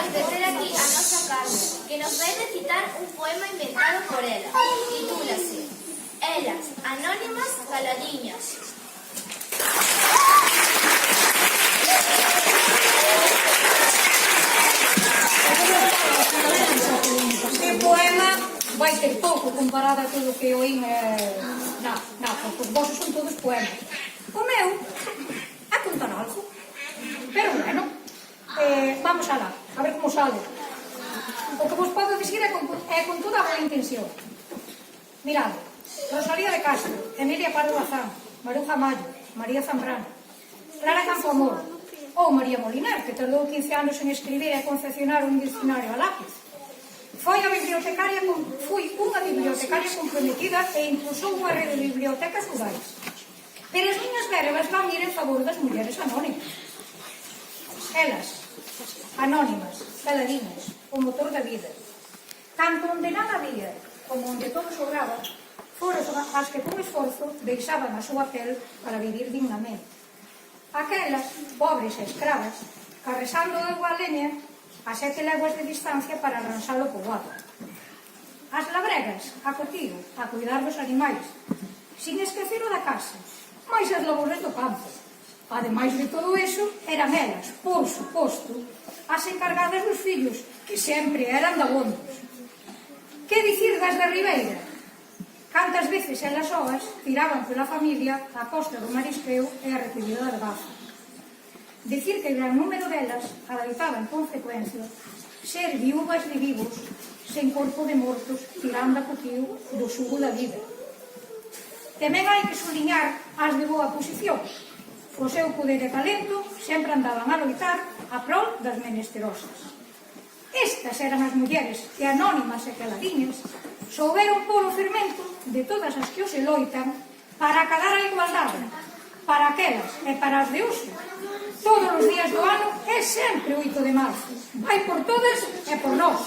pois de ter aquí a nosa Carmen, que nos vai recitar un poema inventado por ela. Titúlase Elas, anónimas, caladiñas. Este poema vai ter pouco comparado a todo o que oín. Porque os vosos son todos poemas. O meu é contar algo. Pero bueno, vamos alá, a ver como sale. O que vos podo dicir é con toda a boa intención. Mirad, Rosalía de Castro, Emilia Pardo Bazán, Maruja Mayo, María Zambrano, Clara Campoamor ou María Molinar, que tardou 15 anos en escribir e confeccionar un diccionario a lápiz. Fui unha bibliotecaria comprometida e impulsou unha rede de bibliotecas rurais. Pero as miñas verbas van ir en favor das mulleres anónimas. Elas, anónimas, caladiñas, o motor da vida. Tanto onde nada había, como onde todo sobraba, foron as que con esforzo deixaban a súa pel para vivir dignamente. Aquelas, pobres e escravas, carresando de agua a leña a 7 leguas de distancia para arranxar o poboado. As labregas, a cotigo, a cuidar dos animais, sin esquecer o da casa, máis as labores do campo. Ademais de todo eso, eran elas, por suposto, as encargadas dos fillos, que sempre eran dabondos. Que dicir das da Ribeira? Cantas veces elas soas tiraban pola familia a costa do marisqueo e a recollida da gafa. Dicir que o gran número delas adoitaban con frecuencia ser viúvas de vivos sen corpo de mortos tirando a cotío do xugo da vida. Tamén hai que suliñar as de boa posición. O seu poder e talento sempre andaban a loitar a prol das menesterosas. Estas eran as mulleres que, anónimas e caladiñas, souberon polo fermento de todas as que os loitan para acadar a igualdade, para aquelas e para as de hoxe. Todos os días do ano é sempre 8 de marzo. Vai por todas e por nós.